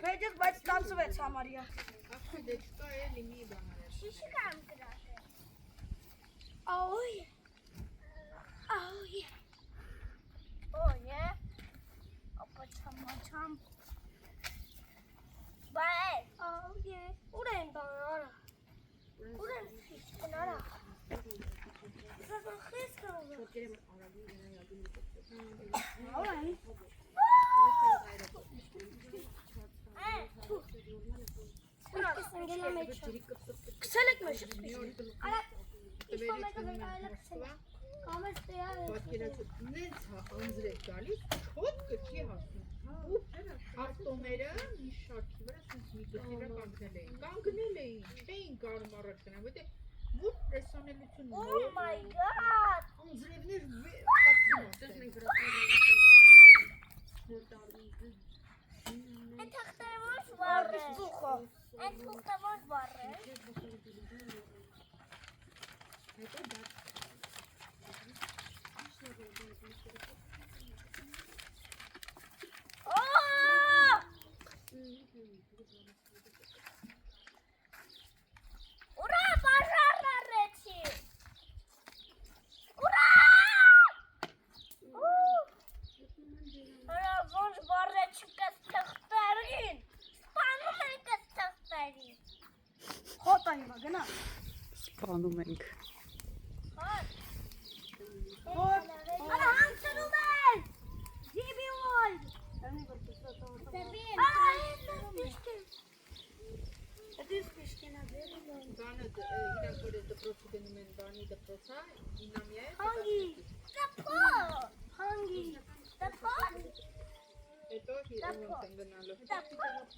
Քեջս բայց ստացվեց համարյա։ Ախ, դե չկա էլի մի բան արել։ Շիշի կամ գրաշել։ Օյ։ Օյ։ Օյ։ Ապա չամ։ Բայ։ Օյ։ Ուրեն բանարա։ Ուրեն ֆիշկնարա։ Սա խես կողը։ Շոկերեմ արագի գնա յադում։ Օյ։ Քսել եք մեզ շփվի։ Արա ինչ-որ մեկը վեկայել է քսել։ Կամես տեյար է։ Պատկերացու նենց անձր է գալիս, չոտ կրքի հասնում։ Ու ավտոները մի շարքի վրա սենց մի գծիրա կանգնել էին, չէին կարում առաջ գնալ, որտեղ որ տեսանելություն Oh my god։ Անձրևներ պատկում են։ Դες մենք Այդ թղթերը ո՞նց վառ է։ Այդ թղթը ո՞նց վառ է։ Ուրա, բաժարն առեցի։ Ուրա։ Հրա ոնց վառը չկս թղթերին։ Սպանում ենք այս թղթերին։ Հոտ այմա, գնա։ Սպանում ենք։ Հոտ։ Արա հանցնում են։ Զիբի ոյ։ Բանը իրանք որ դպրոցի գնում են բանի դպրոցա, ինամյա է։ Հանգի, դպոտ, հանգի, դպոտ, հետո իրենք են գնալու։ դպոտ,